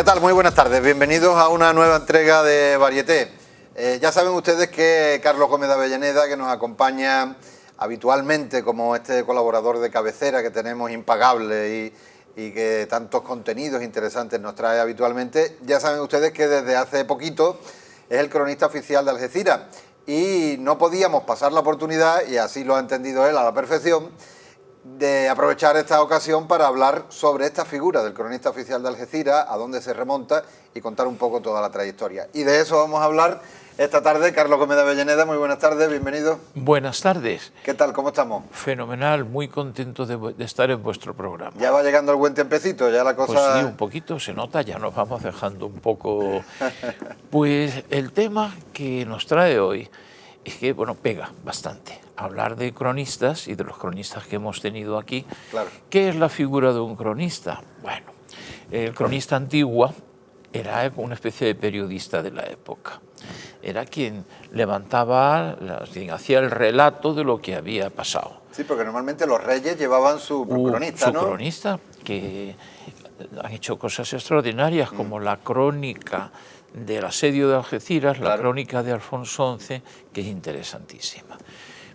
¿Qué tal? Muy buenas tardes. Bienvenidos a una nueva entrega de Varieté. Ya saben ustedes que Carlos Gómez de Avellaneda, que nos acompaña habitualmente como este colaborador de cabecera que tenemos impagable y que tantos contenidos interesantes nos trae habitualmente, ya saben ustedes que desde hace poquito es el cronista oficial de Algeciras y no podíamos pasar la oportunidad, y así lo ha entendido él a la perfección, de aprovechar esta ocasión para hablar sobre esta figura del cronista oficial de Algeciras, a dónde se remonta y contar un poco toda la trayectoria. Y de eso vamos a hablar esta tarde. Carlos Gómez de Avellaneda, muy buenas tardes, bienvenido. Buenas tardes. ¿Qué tal? ¿Cómo estamos? Fenomenal, muy contento de estar en vuestro programa. Ya va llegando el buen tiempecito, ya la cosa... Pues sí, un poquito se nota, ya nos vamos dejando un poco... Pues el tema que nos trae hoy es que, bueno, pega bastante. Hablar de cronistas y de los cronistas que hemos tenido aquí. Claro. ¿Qué es la figura de un cronista? Bueno, el cronista antiguo era una especie de periodista de la época. Era quien levantaba, quien hacía el relato de lo que había pasado. Sí, porque normalmente los reyes llevaban su cronista, ¿no? Su cronista, que han hecho cosas extraordinarias, como la crónica del asedio de Algeciras, la crónica de Alfonso XI, que es interesantísima.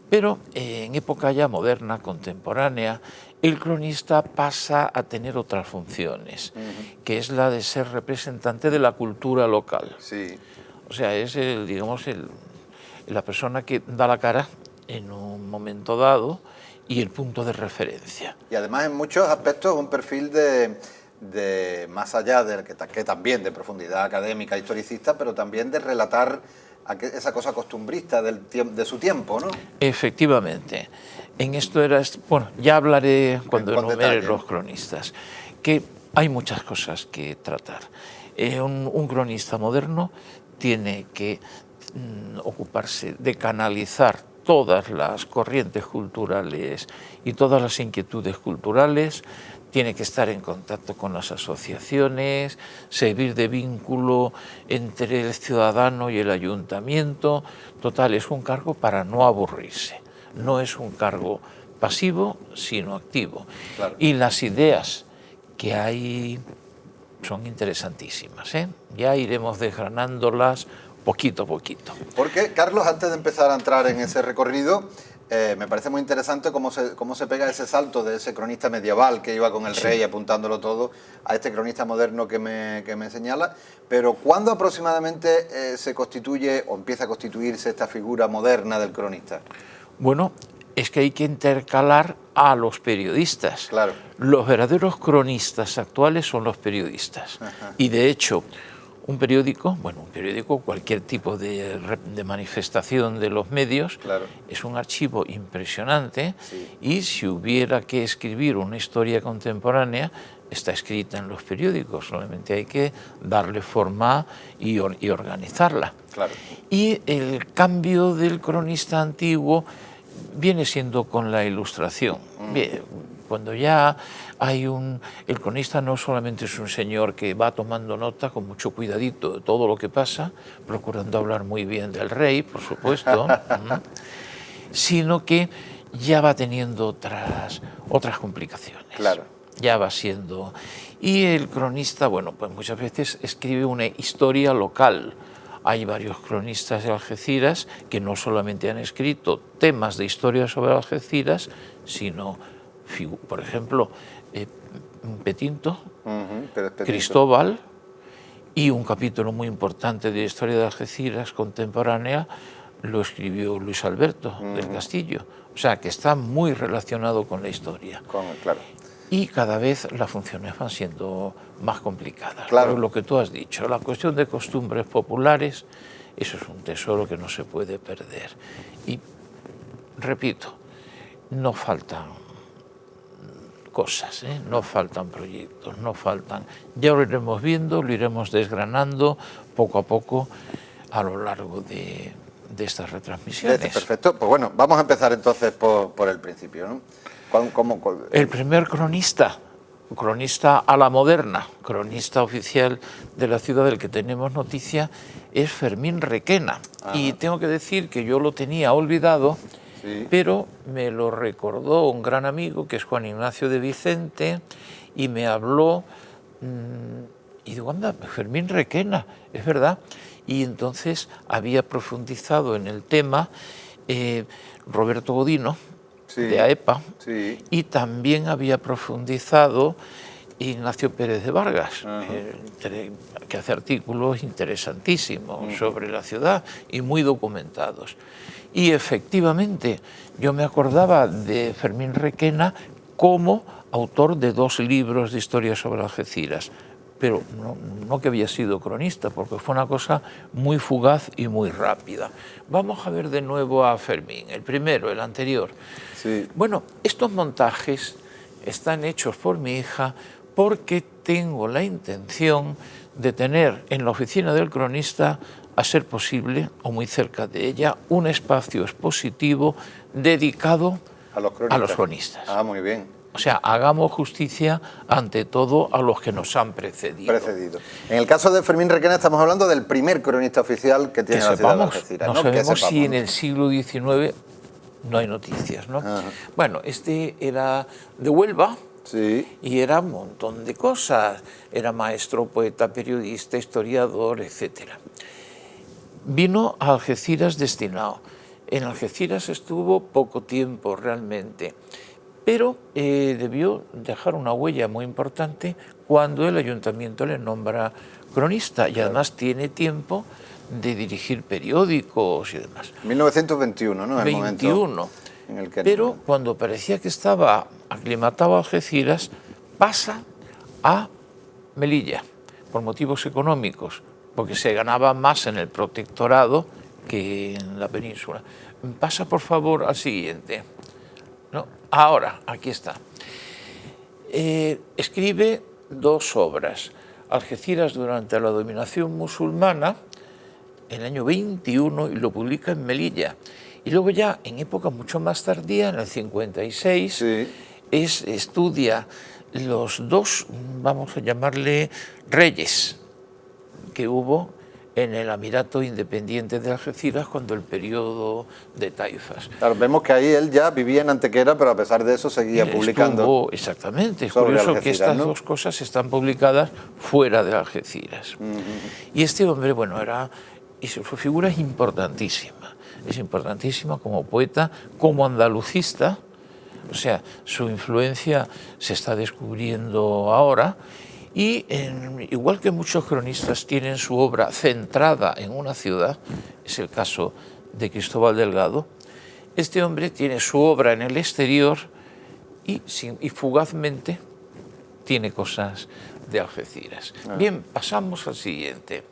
Pero en época ya moderna, contemporánea, el cronista pasa a tener otras funciones, que es la de ser representante de la cultura local. Sí. O sea, es, la persona que da la cara en un momento dado y el punto de referencia. Y además en muchos aspectos un perfil de más allá de que también de profundidad académica, historicista, pero también de relatar esa cosa costumbrista de su tiempo, ¿no? Efectivamente. En esto era... Bueno, ya hablaré cuando enumere los cronistas, que hay muchas cosas que tratar. Un cronista moderno tiene que ocuparse de canalizar todas las corrientes culturales y todas las inquietudes culturales, tiene que estar en contacto con las asociaciones, servir de vínculo entre el ciudadano y el ayuntamiento. Total, es un cargo para no aburrirse, no es un cargo pasivo, sino activo. Claro. Y las ideas que hay son interesantísimas, ¿eh? Ya iremos desgranándolas poquito a poquito. Porque, Carlos, antes de empezar a entrar en ese recorrido, me parece muy interesante cómo se pega ese salto de ese cronista medieval que iba con el rey apuntándolo todo a este cronista moderno que me señala. Pero ¿cuándo aproximadamente se constituye o empieza a constituirse esta figura moderna del cronista? Bueno, es que hay que intercalar a los periodistas. Claro. Los verdaderos cronistas actuales son los periodistas. Ajá. Y de hecho, un periódico, cualquier tipo de manifestación de los medios, es un archivo impresionante, y si hubiera que escribir una historia contemporánea, está escrita en los periódicos, solamente hay que darle forma y organizarla. Claro. Y el cambio del cronista antiguo viene siendo con la Ilustración. Bien, cuando ya hay el cronista no solamente es un señor que va tomando nota con mucho cuidadito de todo lo que pasa, procurando hablar muy bien del rey, por supuesto, sino que ya va teniendo otras complicaciones. Claro. Ya va siendo... Y el cronista, bueno, pues muchas veces escribe una historia local. Hay varios cronistas de Algeciras que no solamente han escrito temas de historia sobre Algeciras, sino, por ejemplo, Petinto, Cristóbal, y un capítulo muy importante de historia de Algeciras contemporánea lo escribió Luis Alberto del Castillo. O sea, que está muy relacionado con la historia. Claro. Y cada vez las funciones van siendo más complicadas. Claro. Pero lo que tú has dicho, la cuestión de costumbres populares, eso es un tesoro que no se puede perder. Y, repito, no faltan cosas, no faltan proyectos, no faltan... Ya lo iremos viendo, lo iremos desgranando poco a poco a lo largo de estas retransmisiones. Perfecto. Pues bueno, vamos a empezar entonces por el principio, ¿no? El primer cronista a la moderna, cronista oficial de la ciudad del que tenemos noticia, es Fermín Requena. Y tengo que decir que yo lo tenía olvidado, pero me lo recordó un gran amigo que es Juan Ignacio de Vicente, y me habló Y digo, anda, Fermín Requena, es verdad. Y entonces había profundizado en el tema Roberto Godino, de AEPA, y también había profundizado Ignacio Pérez de Vargas, que hace artículos interesantísimos sobre la ciudad y muy documentados. Y efectivamente, yo me acordaba de Fermín Requena como autor de 2 libros de historia sobre Algeciras, pero no que había sido cronista, porque fue una cosa muy fugaz y muy rápida. Vamos a ver de nuevo a Fermín, el primero, el anterior. Sí. Bueno, estos montajes están hechos por mi hija porque tengo la intención de tener en la oficina del cronista, a ser posible, o muy cerca de ella, un espacio expositivo dedicado a los cronistas. Ah, muy bien. O sea, hagamos justicia ante todo a los que nos han precedido. En el caso de Fermín Requena estamos hablando del primer cronista oficial que tiene la ciudad de Algeciras. No sabemos si en el siglo XIX no hay noticias, ¿no? Bueno, este era de Huelva. Sí. Y era un montón de cosas. Era maestro, poeta, periodista, historiador, etc. Vino a Algeciras destinado. En Algeciras estuvo poco tiempo realmente, pero debió dejar una huella muy importante cuando el ayuntamiento le nombra cronista, y además tiene tiempo de dirigir periódicos y demás. 1921, ¿no? 21. En el que pero cuando parecía que estaba aclimatado a Algeciras, pasa a Melilla, por motivos económicos, porque se ganaba más en el protectorado que en la península. Pasa, por favor, al siguiente. ¿No? Ahora, aquí está. Escribe 2 obras. Algeciras durante la dominación musulmana, en el año 21, y lo publica en Melilla. Y luego ya, en época mucho más tardía, en el 56, estudia los 2, vamos a llamarle, reyes que hubo en el Emirato Independiente de Algeciras cuando el periodo de taifas. Claro, vemos que ahí él ya vivía en Antequera, pero a pesar de eso seguía publicando. Exactamente, es curioso que estas 2 cosas están publicadas fuera de Algeciras. Y este hombre, bueno, su figura es importantísima. Es importantísima como poeta, como andalucista, o sea, su influencia se está descubriendo ahora. Y igual que muchos cronistas tienen su obra centrada en una ciudad, es el caso de Cristóbal Delgado, este hombre tiene su obra en el exterior y fugazmente tiene cosas de Algeciras. Bien, pasamos al siguiente.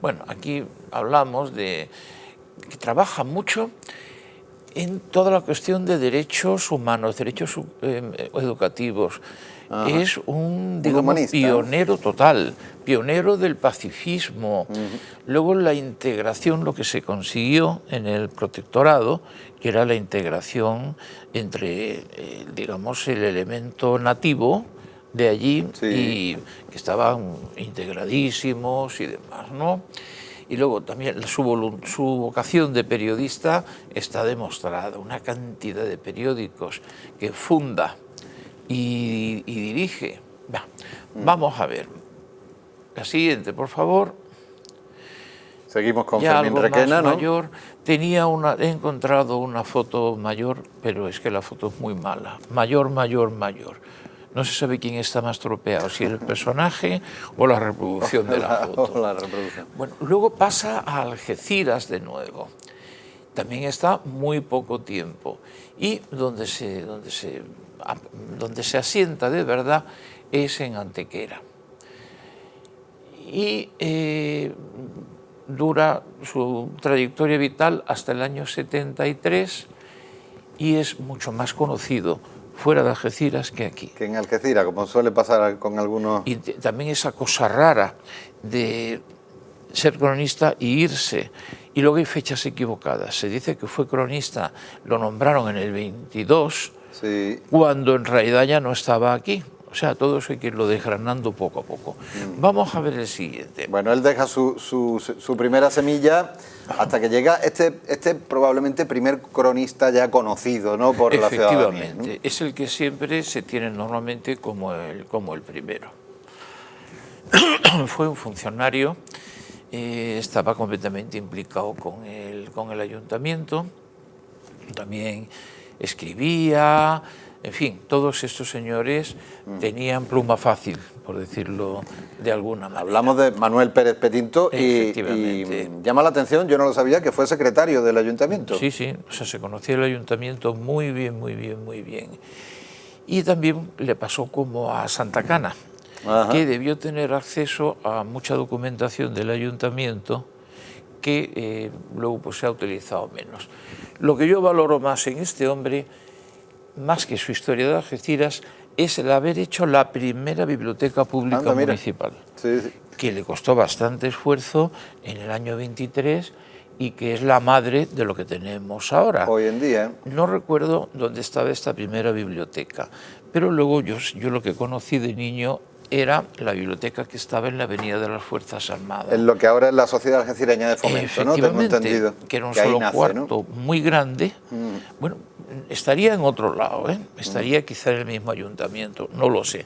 Bueno, aquí hablamos de que trabaja mucho en toda la cuestión de derechos humanos, derechos educativos. Es un, digamos, pionero total, pionero del pacifismo. Luego la integración, lo que se consiguió en el protectorado, que era la integración entre, digamos, el elemento nativo de allí y que estaban integradísimos y demás, ¿no? Y luego también su vocación de periodista está demostrada, una cantidad de periódicos que funda y dirige. Vamos a ver. La siguiente, por favor. Seguimos con Fermín Requena, ¿no? Mayor. He encontrado una foto mayor, pero es que la foto es muy mala. Mayor. No se sabe quién está más tropeado, si el personaje o la reproducción de la foto. Bueno, luego pasa a Algeciras de nuevo. También está muy poco tiempo. Y donde se asienta de verdad es en Antequera. Y dura su trayectoria vital hasta el año 73 y es mucho más conocido fuera de Algeciras que aquí. Que en Algeciras, como suele pasar con algunos... Y también esa cosa rara de ser cronista y irse. Y luego hay fechas equivocadas. Se dice que fue cronista, lo nombraron en el 22, cuando en realidad ya no estaba aquí. O sea, todo eso hay que irlo desgranando poco a poco. Vamos a ver el siguiente. Bueno, él deja su primera semilla hasta que llega este probablemente primer cronista ya conocido, ¿no?, por la ciudadanía. Efectivamente, es el que siempre se tiene normalmente como el primero. fue un funcionario, estaba completamente implicado con el ayuntamiento, también escribía, en fin, todos estos señores tenían pluma fácil, por decirlo de alguna manera. Hablamos de Manuel Pérez Petinto y llama la atención, yo no lo sabía, que fue secretario del ayuntamiento. Sí, sí, o sea, se conocía el ayuntamiento muy bien, muy bien, muy bien. Y también le pasó como a Santa Cana, que debió tener acceso a mucha documentación del ayuntamiento que luego pues, se ha utilizado menos. Lo que yo valoro más en este hombre, más que su historia de Algeciras, es el haber hecho la primera biblioteca pública municipal, que le costó bastante esfuerzo en el año 23 y que es la madre de lo que tenemos ahora. Hoy en día. No recuerdo dónde estaba esta primera biblioteca, pero luego yo lo que conocí de niño era la biblioteca que estaba en la Avenida de las Fuerzas Armadas. En lo que ahora es la Sociedad Algecireña de Fomento, ¿no? Tengo entendido. Que era un solo cuarto, ¿no? Muy grande. Bueno, estaría en otro lado, estaría quizá en el mismo ayuntamiento, no lo sé.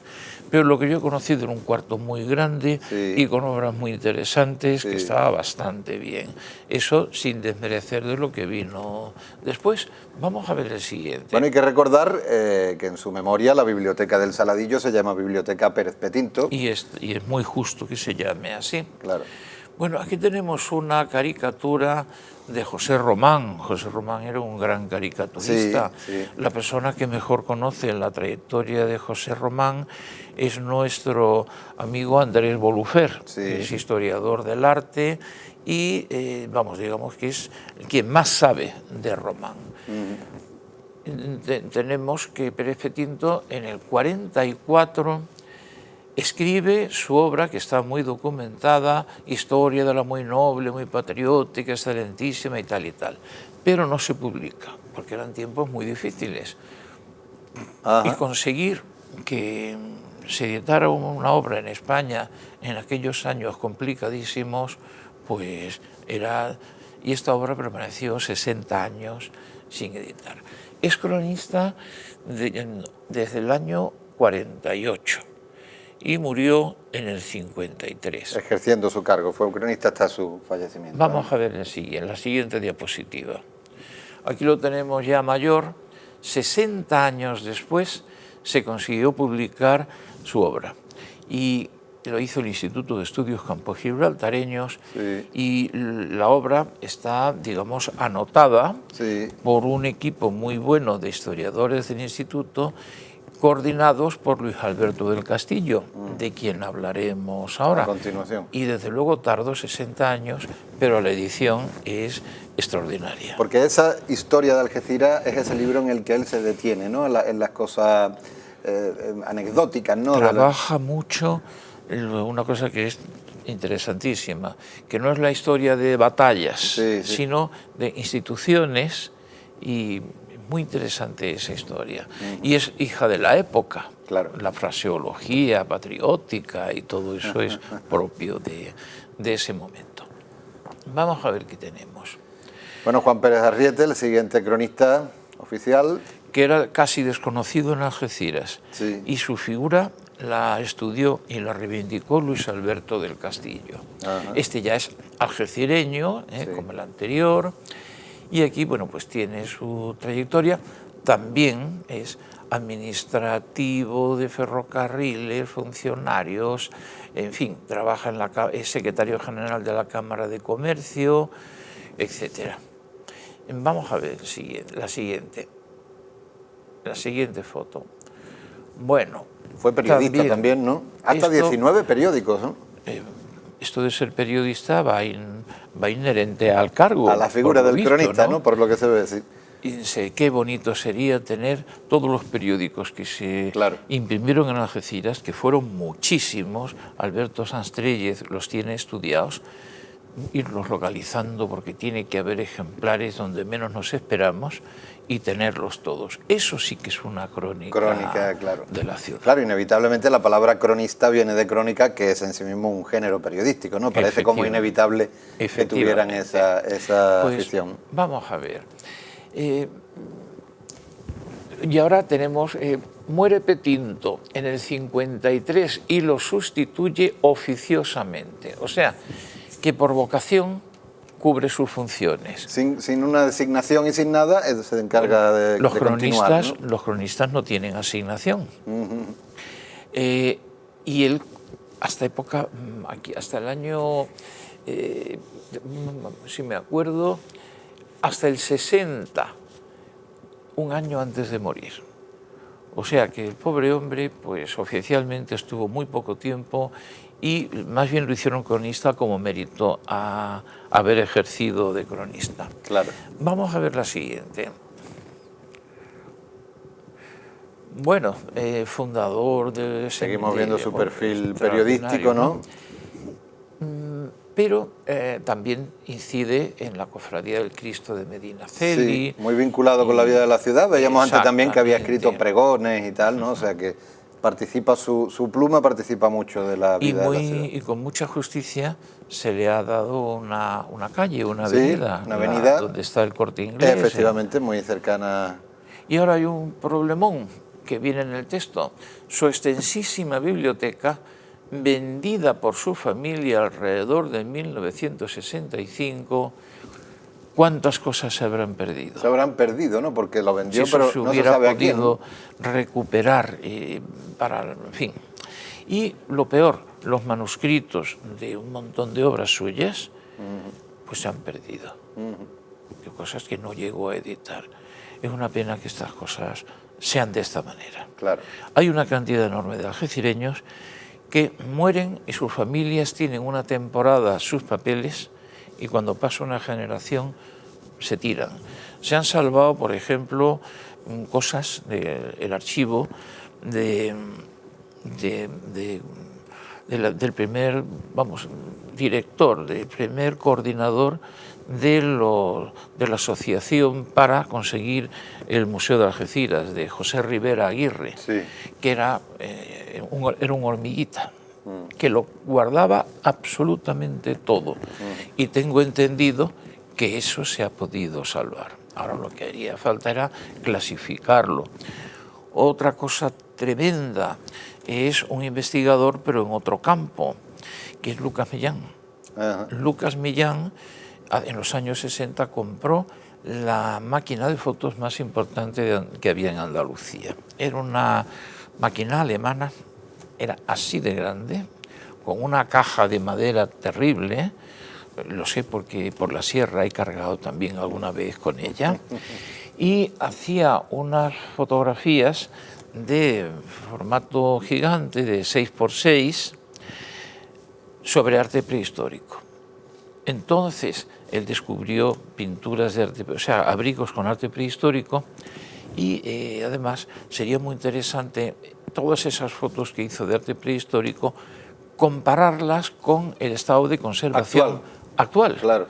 Pero lo que yo he conocido era un cuarto muy grande y con obras muy interesantes, que estaba bastante bien. Eso sin desmerecer de lo que vino después. Vamos a ver el siguiente. Bueno, hay que recordar que en su memoria la biblioteca del Saladillo se llama Biblioteca Pérez Petinto. Y es muy justo que se llame así. Claro. Bueno, aquí tenemos una caricatura de José Román. José Román era un gran caricaturista. La persona que mejor conoce la trayectoria de José Román es nuestro amigo Andrés Bolufer, que es historiador del arte y, vamos, digamos que es quien más sabe de Román. Tenemos que Pérez Petinto en el 44... escribe su obra, que está muy documentada, Historia de la muy noble, muy patriótica, excelentísima y tal, pero no se publica, porque eran tiempos muy difíciles. Y conseguir que se editara una obra en España en aquellos años complicadísimos, pues era... Y esta obra permaneció 60 años sin editar. Es cronista desde el año 48. Y murió en el 53. Ejerciendo su cargo, fue un cronista hasta su fallecimiento. Vamos a ver en la siguiente diapositiva. Aquí lo tenemos ya mayor. 60 años después se consiguió publicar su obra. Y lo hizo el Instituto de Estudios Campo-Gibraltareños y la obra está, digamos, anotada por un equipo muy bueno de historiadores del instituto, coordinados por Luis Alberto del Castillo, de quien hablaremos ahora. A continuación. Y desde luego tardó 60 años, pero la edición es extraordinaria. Porque esa historia de Algeciras es ese libro en el que él se detiene, ¿no? En las cosas anecdóticas, ¿no? Trabaja mucho una cosa que es interesantísima, que no es la historia de batallas, sino de instituciones, y muy interesante esa historia. Y es hija de la época. La fraseología patriótica y todo eso es propio de ese momento. Vamos a ver qué tenemos. Bueno, Juan Pérez Arriete, el siguiente cronista oficial. Que era casi desconocido en Algeciras. Y su figura la estudió y la reivindicó Luis Alberto del Castillo. Este ya es algecireño, como el anterior. Y aquí, bueno, pues tiene su trayectoria. También es administrativo de ferrocarriles, funcionarios, en fin, trabaja es secretario general de la Cámara de Comercio, etc. Vamos a ver la siguiente foto. Bueno, fue periodista también, ¿no? Hasta 19 periódicos, ¿no? Esto de ser periodista va inherente al cargo. A la figura del cronista, ¿no? Por lo que se ve, sí. Y sé qué bonito sería tener todos los periódicos que se imprimieron en Algeciras, que fueron muchísimos. Alberto Sanstrellez los tiene estudiados, irlos localizando, porque tiene que haber ejemplares donde menos nos esperamos y tenerlos todos. Eso sí que es una crónica de la ciudad. Claro, inevitablemente la palabra cronista viene de crónica, que es en sí mismo un género periodístico, ¿no? Parece como inevitable que tuvieran esa afición. Vamos a ver. Y ahora tenemos muere Petinto en el 53 y lo sustituye oficiosamente. O sea, que por vocación cubre sus funciones. Sin una designación y sin nada, se encarga de continuar, ¿no? Los cronistas no tienen asignación. Y él, hasta el año, si me acuerdo, hasta el 60, un año antes de morir. O sea que el pobre hombre, pues oficialmente estuvo muy poco tiempo y más bien lo hicieron cronista como mérito a haber ejercido de cronista. Claro. Vamos a ver la siguiente. Bueno, fundador de... Seguimos viendo su perfil periodístico, ¿no? Pero también incide en la Cofradía del Cristo de Medinaceli. Sí, muy vinculado con la vida de la ciudad. Veíamos antes también que había escrito pregones y tal, ¿no? O sea que participa, su pluma participa mucho de la vida de la ciudad. Y con mucha justicia se le ha dado una calle, una avenida. Sí, una avenida donde está el Corte Inglés. Efectivamente, muy cercana. Y ahora hay un problemón que viene en el texto. Su extensísima biblioteca, vendida por su familia alrededor de 1965, ¿cuántas cosas se habrán perdido? Se habrán perdido, ¿no? Porque lo vendió, si pero se no se hubiera sabe a quién, podido recuperar en fin. Y lo peor, los manuscritos de un montón de obras suyas, pues se han perdido. De cosas que no llegó a editar. Es una pena que estas cosas sean de esta manera. Claro. Hay una cantidad enorme de algecireños que mueren y sus familias tienen una temporada sus papeles y cuando pasa una generación se tiran. Se han salvado, por ejemplo, cosas del archivo del primer, director, del primer coordinador de la asociación para conseguir el Museo de Algeciras, de José Rivera Aguirre, sí, que era un hormiguita, que lo guardaba absolutamente todo. Y tengo entendido que eso se ha podido salvar. Ahora lo que haría falta era clasificarlo. Otra cosa tremenda es un investigador, pero en otro campo, que es Lucas Millán. Lucas Millán, en los años 60, compró la máquina de fotos más importante que había en Andalucía. Era una máquina alemana, era así de grande, con una caja de madera terrible. Lo sé porque por la sierra he cargado también alguna vez con ella. Y hacía unas fotografías de formato gigante, de 6x6, sobre arte prehistórico. Entonces, él descubrió pinturas de arte, o sea, abrigos con arte prehistórico y además sería muy interesante todas esas fotos que hizo de arte prehistórico, compararlas con el estado de conservación actual. Claro.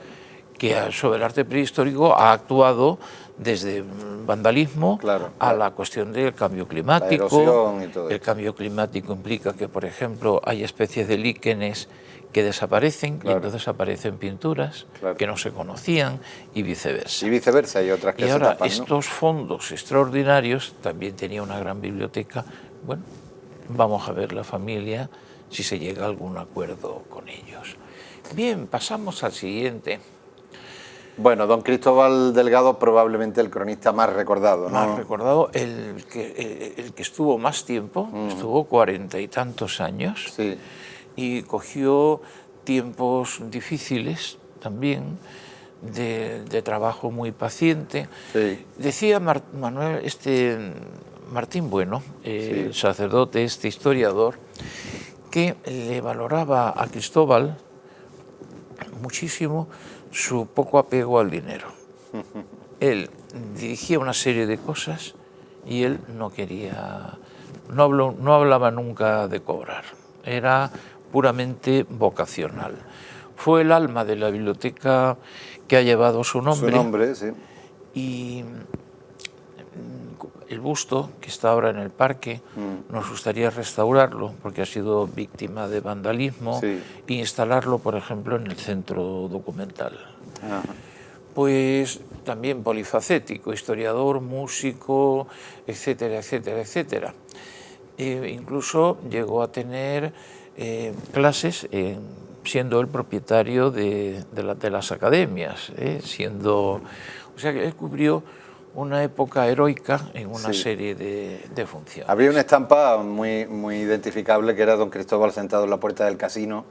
Que sobre el arte prehistórico ha actuado desde vandalismo a la cuestión del cambio climático. La erosión y todo. El cambio climático implica que, por ejemplo, hay especies de líquenes que desaparecen y entonces aparecen pinturas que no se conocían y viceversa. Y viceversa, hay otras que se tapan, ¿no? Y ahora estos fondos extraordinarios, también tenía una gran biblioteca. Bueno, vamos a ver la familia si se llega a algún acuerdo con ellos. Bien, pasamos al siguiente. Bueno, don Cristóbal Delgado, probablemente el cronista más recordado, ¿no? Más recordado, el que estuvo más tiempo, estuvo 40 y tantos años, sí, y cogió tiempos difíciles también, de trabajo muy paciente. Sí. Decía Martín Bueno, el sacerdote, historiador, que le valoraba a Cristóbal muchísimo su poco apego al dinero. Él dirigía una serie de cosas y él no quería, no hablaba nunca de cobrar, era puramente vocacional. Fue el alma de la biblioteca que ha llevado su nombre. Su nombre, sí. Y el busto, que está ahora en el parque, nos gustaría restaurarlo porque ha sido víctima de vandalismo e instalarlo, por ejemplo, en el centro documental. Pues también polifacético, historiador, músico, etcétera, etcétera, etcétera. Incluso llegó a tener clases siendo el propietario de las academias, o sea que él cubrió una época heroica en una serie de funciones. Había una estampa muy, muy identificable que era don Cristóbal sentado en la puerta del casino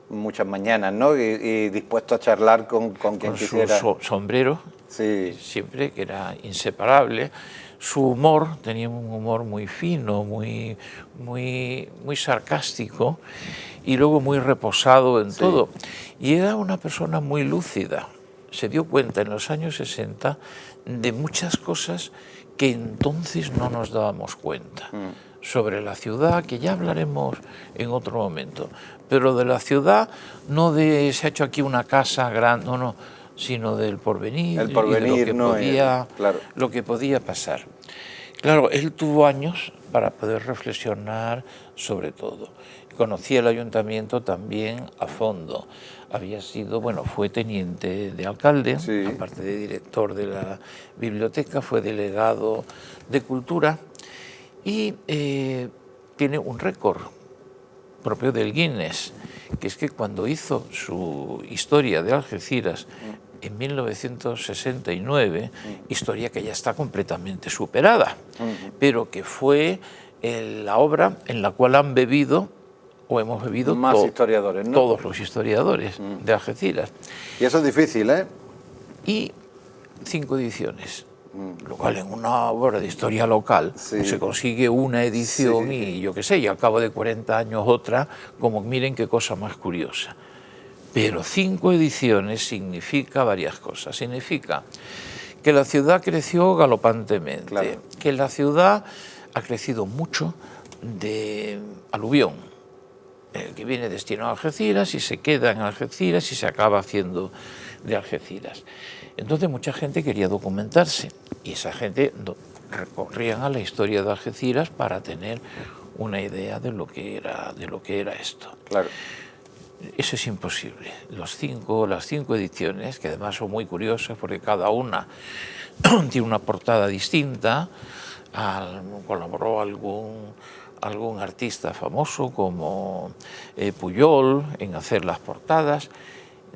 muchas mañanas, ¿no? Y dispuesto a charlar con quien quisiera. Su sombrero, siempre, que era inseparable. Su humor, tenía un humor muy fino, muy sarcástico y luego muy reposado en todo. Y era una persona muy lúcida. Se dio cuenta en los años 60 de muchas cosas que entonces no nos dábamos cuenta. Sobre la ciudad, que ya hablaremos en otro momento, pero de la ciudad, no de se ha hecho aquí una casa grande, no, sino del porvenir, el porvenir y de lo que podía pasar. Claro, él tuvo años para poder reflexionar sobre todo. Conocía el ayuntamiento también a fondo. Había sido, fue teniente de alcalde, aparte de director de la biblioteca, fue delegado de cultura y tiene un récord propio del Guinness, que es que cuando hizo su historia de Algeciras en 1969, historia que ya está completamente superada, pero que fue la obra en la cual han bebido o hemos bebido más historiadores, ¿no? Todos los historiadores de Algeciras. Y eso es difícil, ¿eh? Y 5 ediciones. Lo cual en una obra de historia local se consigue una edición y yo qué sé, y al cabo de 40 años otra, como miren qué cosa más curiosa. Pero 5 ediciones significa varias cosas. Significa que la ciudad creció galopantemente, que la ciudad ha crecido mucho de aluvión, que viene destinado a Algeciras y se queda en Algeciras y se acaba haciendo de Algeciras. Entonces mucha gente quería documentarse y esa gente recorrían a la historia de Algeciras para tener una idea de lo que era esto. Claro. Eso es imposible. Las 5 ediciones, que además son muy curiosas porque cada una tiene una portada distinta, colaboró algún artista famoso como Pujol en hacer las portadas.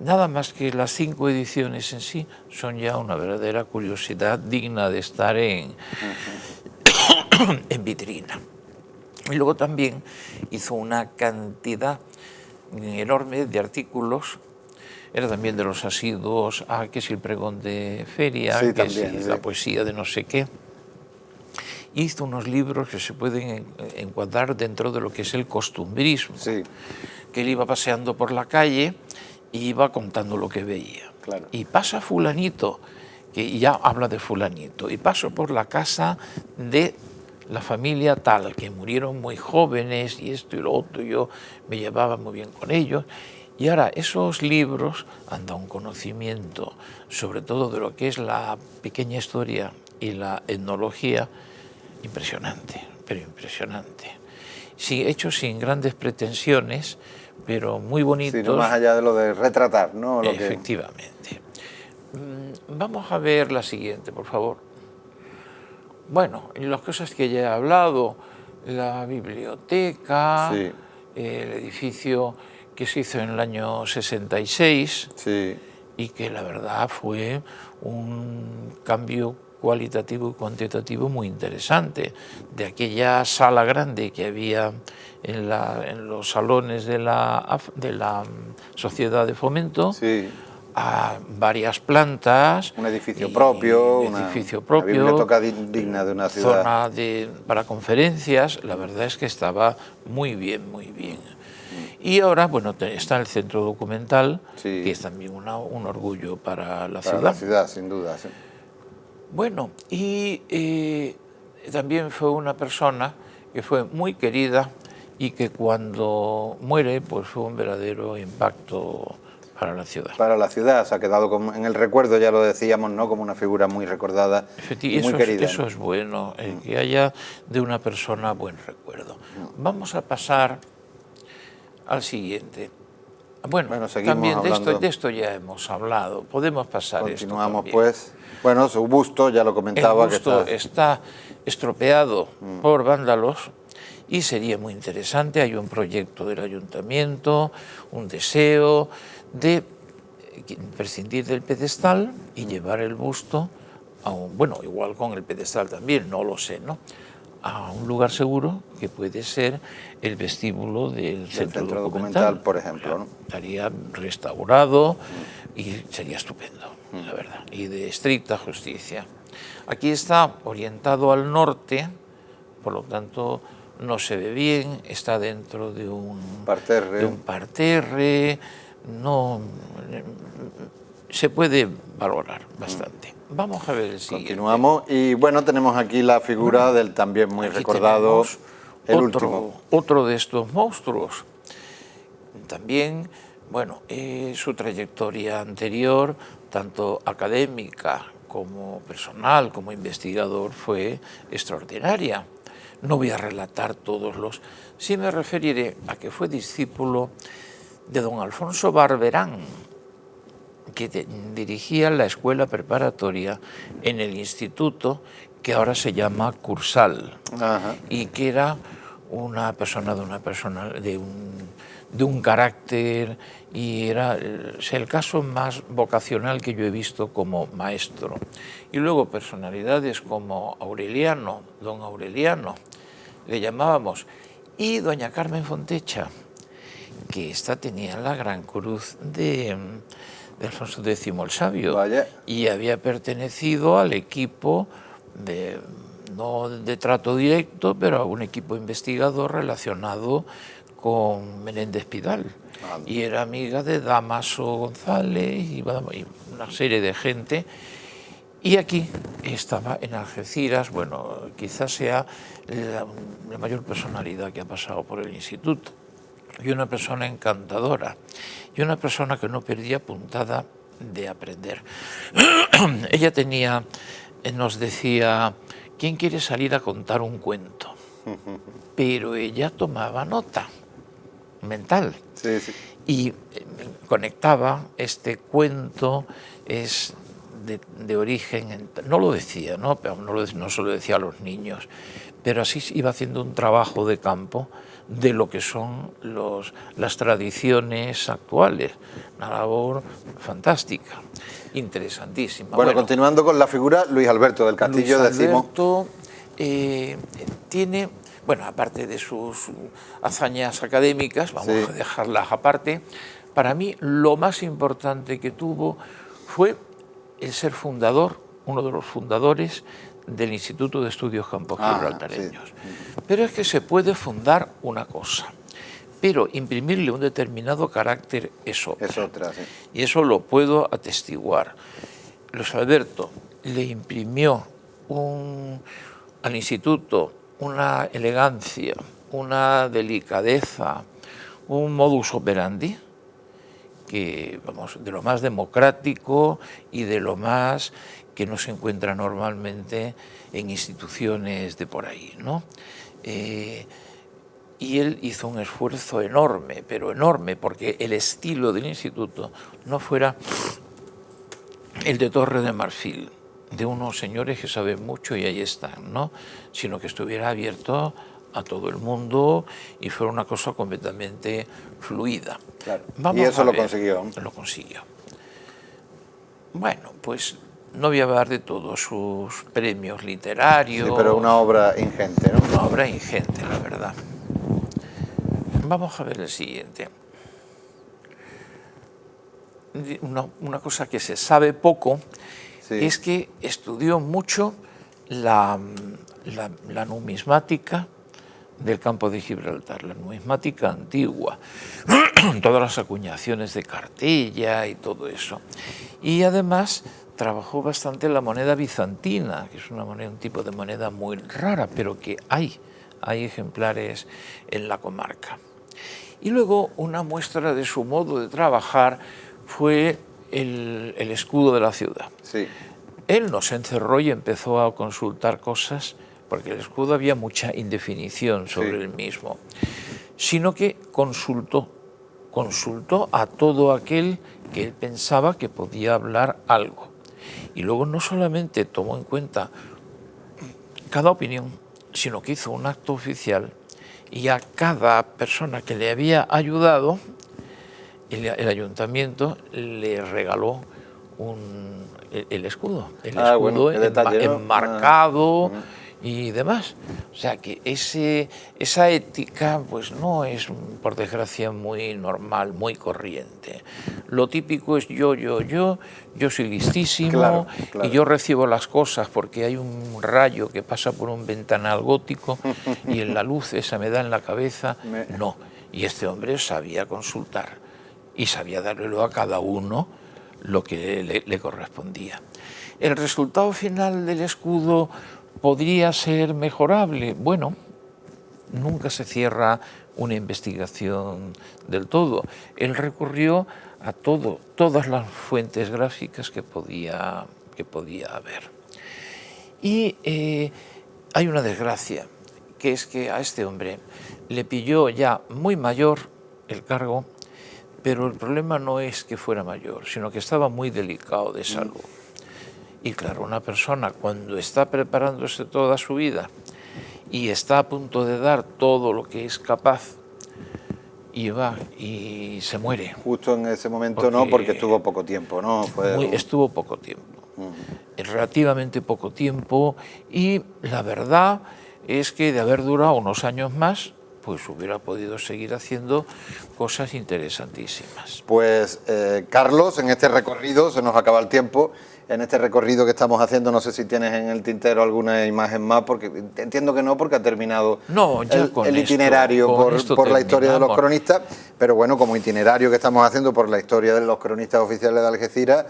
Nada más que las 5 ediciones en sí son ya una verdadera curiosidad digna de estar en vitrina. Y luego también hizo una cantidad enorme de artículos. Era también de los asiduos a que si el pregón de feria, que si la poesía de no sé qué. Hizo unos libros que se pueden encuadrar dentro de lo que es el costumbrismo. Que él iba paseando por la calle y iba contando lo que veía. Y pasa fulanito, que ya habla de fulanito, y paso por la casa de la familia tal, que murieron muy jóvenes, y esto y lo otro, y yo me llevaba muy bien con ellos. Y ahora esos libros han dado un conocimiento, sobre todo de lo que es la pequeña historia y la etnología, impresionante, pero impresionante. Sí, hechos sin grandes pretensiones, pero muy bonitos. Sí, no más allá de lo de retratar, ¿no? Efectivamente. Vamos a ver la siguiente, por favor. Bueno, las cosas que ya he hablado, la biblioteca, el edificio que se hizo en el año 66 y que la verdad fue un cambio cualitativo y cuantitativo muy interesante. De aquella sala grande que había en los salones de la Sociedad de Fomento, a varias plantas. Un edificio propio, una biblioteca digna de una ciudad. Zona para conferencias, la verdad es que estaba muy bien, muy bien. Y ahora, está el centro documental, que es también un orgullo para la ciudad. Para la ciudad, sin duda, sí. Bueno, y también fue una persona que fue muy querida y que cuando muere, pues fue un verdadero impacto para la ciudad. Para la ciudad, se ha quedado en el recuerdo, ya lo decíamos, ¿no? Como una figura muy recordada y muy querida. Eso es bueno, que haya de una persona buen recuerdo. Vamos a pasar al siguiente. Bueno, seguimos también hablando. de esto ya hemos hablado. Podemos pasar Continuamos, esto pues. Bueno, su busto, ya lo comentaba. El busto está estropeado por vándalos y sería muy interesante. Hay un proyecto del ayuntamiento, un deseo de prescindir del pedestal y llevar el busto a un, bueno, igual con el pedestal también, no lo sé, ¿no?, a un lugar seguro que puede ser el vestíbulo del centro documental, por ejemplo, ¿no? Estaría restaurado y sería estupendo, la verdad, y de estricta justicia. Aquí está orientado al norte, por lo tanto no se ve bien, está dentro de un parterre, no se puede valorar bastante. Vamos a ver el siguiente. Continuamos y bueno, tenemos aquí la figura del también muy recordado, el último. Otro de estos monstruos. También, bueno, su trayectoria anterior, tanto académica como personal, como investigador, fue extraordinaria. No voy a relatar todos los... Sí me referiré a que fue discípulo de don Alfonso Barberán, que dirigía la escuela preparatoria en el instituto que ahora se llama Cursal. Ajá. Y que era una persona de un carácter, y era el caso más vocacional que yo he visto como maestro. Y luego personalidades como Aureliano, don Aureliano, le llamábamos, y doña Carmen Fontecha, que esta tenía la gran cruz de Alfonso X el Sabio. Vaya. Y había pertenecido al equipo no de trato directo, pero a un equipo investigador relacionado con Menéndez Pidal. Y era amiga de Damaso González y una serie de gente. Y aquí estaba en Algeciras, bueno, quizás sea la mayor personalidad que ha pasado por el instituto. Y una persona encantadora, y una persona que no perdía puntada de aprender. Ella nos decía, ¿quién quiere salir a contar un cuento? Pero ella tomaba nota mental. Sí, sí. Y conectaba, este cuento es de origen, no lo decía, ¿no? Pero no se lo decía a los niños, pero así iba haciendo un trabajo de campo de lo que son las tradiciones actuales. Una labor fantástica, interesantísima. Bueno, continuando con la figura, Luis Alberto del Castillo, Luis Alberto tiene, bueno, aparte de sus hazañas académicas, vamos a dejarlas aparte, para mí lo más importante que tuvo fue el ser fundador, uno de los fundadores del Instituto de Estudios Campos Gibraltareños. Sí. Pero es que se puede fundar una cosa, pero imprimirle un determinado carácter es otra. Es otra, sí. Y eso lo puedo atestiguar. Luis Alberto le imprimió al instituto una elegancia, una delicadeza, un modus operandi, que, vamos, de lo más democrático y de lo más que no se encuentra normalmente en instituciones de por ahí, ¿no? Y él hizo un esfuerzo enorme, pero enorme, porque el estilo del instituto no fuera el de Torre de Marfil, de unos señores que saben mucho y ahí están, ¿no? Sino que estuviera abierto a todo el mundo y fuera una cosa completamente fluida. Claro. Y eso lo consiguió. Lo consiguió. Bueno, pues no voy a hablar de todos sus premios literarios. Sí, pero una obra ingente, ¿no? Una obra ingente, la verdad. Vamos a ver el siguiente. Una cosa que se sabe poco es que estudió mucho la numismática del campo de Gibraltar, la numismática antigua, todas las acuñaciones de Cartella y todo eso. Y además trabajó bastante la moneda bizantina, que es un tipo de moneda muy rara, pero que hay ejemplares en la comarca. Y luego una muestra de su modo de trabajar fue el escudo de la ciudad. Sí. Él no se encerró y empezó a consultar cosas, porque el escudo había mucha indefinición sobre el mismo, sino que consultó consultó a todo aquel que él pensaba que podía hablar algo. Y luego no solamente tomó en cuenta cada opinión, sino que hizo un acto oficial y a cada persona que le había ayudado, el ayuntamiento le regaló el escudo. El escudo bueno, detalle, ¿no? Enmarcado y demás. O sea que esa ética pues no es, por desgracia, muy normal, muy corriente. Lo típico es yo soy listísimo, claro. Y yo recibo las cosas porque hay un rayo que pasa por un ventanal gótico y en la luz esa me da en la cabeza. No, y este hombre sabía consultar y sabía darle a cada uno lo que le correspondía. El resultado final del escudo podría ser mejorable. Bueno, nunca se cierra una investigación del todo. Él recurrió a todas las fuentes gráficas que podía haber. Y hay una desgracia, que es que a este hombre le pilló ya muy mayor el cargo, pero el problema no es que fuera mayor, sino que estaba muy delicado de salud. Y claro, una persona cuando está preparándose toda su vida y está a punto de dar todo lo que es capaz, y va y se muere. Justo en ese momento porque estuvo poco tiempo, ¿no? Estuvo poco tiempo, relativamente poco tiempo, y la verdad es que de haber durado unos años más, pues hubiera podido seguir haciendo cosas interesantísimas. Pues Carlos, en este recorrido, se nos acaba el tiempo, en este recorrido que estamos haciendo, no sé si tienes en el tintero alguna imagen más, porque entiendo que no, porque ha terminado el itinerario por la historia de los cronistas, pero bueno, como itinerario que estamos haciendo por la historia de los cronistas oficiales de Algeciras,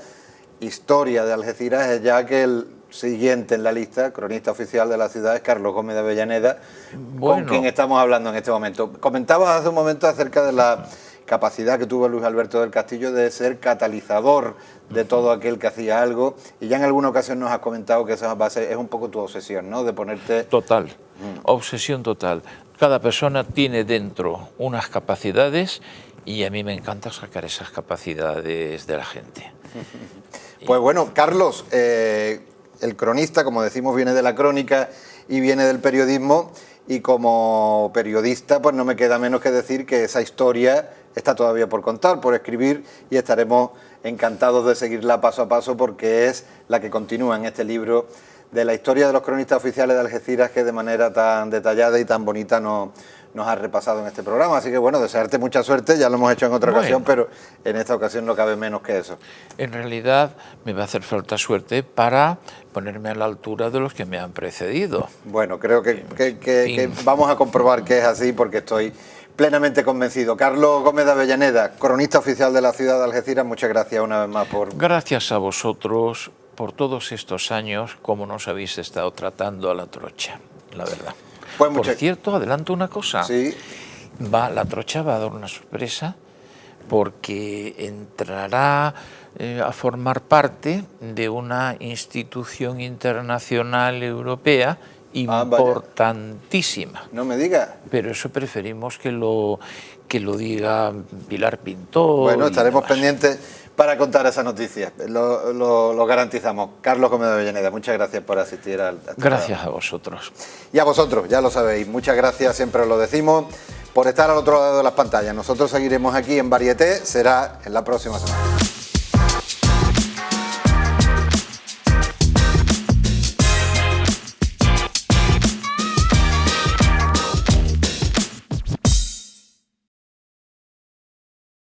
historia de Algeciras es ya que el siguiente en la lista, cronista oficial de la ciudad, es Carlos Gómez de Avellaneda, con quien estamos hablando en este momento. Comentabas hace un momento acerca de la capacidad que tuvo Luis Alberto del Castillo de ser catalizador de todo aquel que hacía algo, y ya en alguna ocasión nos has comentado que esa base es un poco tu obsesión, ¿no? De ponerte... Total, obsesión total. Cada persona tiene dentro unas capacidades y a mí me encanta sacar esas capacidades de la gente. Pues bueno, Carlos, el cronista, como decimos, viene de la crónica y viene del periodismo, y como periodista pues no me queda menos que decir que esa historia está todavía por contar, por escribir, y estaremos encantados de seguirla paso a paso porque es la que continúa en este libro de la historia de los cronistas oficiales de Algeciras, que de manera tan detallada y tan bonita nos has repasado en este programa. Así que bueno, desearte mucha suerte, ya lo hemos hecho en otra ocasión, pero en esta ocasión no cabe menos que eso. En realidad me va a hacer falta suerte para ponerme a la altura de los que me han precedido. Bueno, creo que vamos a comprobar que es así, porque estoy plenamente convencido. Carlos Gómez de Avellaneda, cronista oficial de la ciudad de Algeciras, muchas gracias una vez más por... Gracias a vosotros por todos estos años, como nos habéis estado tratando a la trocha, la verdad. Pues por cierto, adelanto una cosa. Sí. La trocha va a dar una sorpresa, porque entrará a formar parte de una institución internacional europea importantísima. No me diga. Pero eso preferimos que lo diga Pilar Pintor. Bueno, estaremos pendientes para contar esa noticia, lo garantizamos. Carlos Gómez de Avellaneda, muchas gracias por asistir al Gracias a vosotros. Y a vosotros, ya lo sabéis, muchas gracias, siempre os lo decimos, por estar al otro lado de las pantallas. Nosotros seguiremos aquí en Varieté, será en la próxima semana.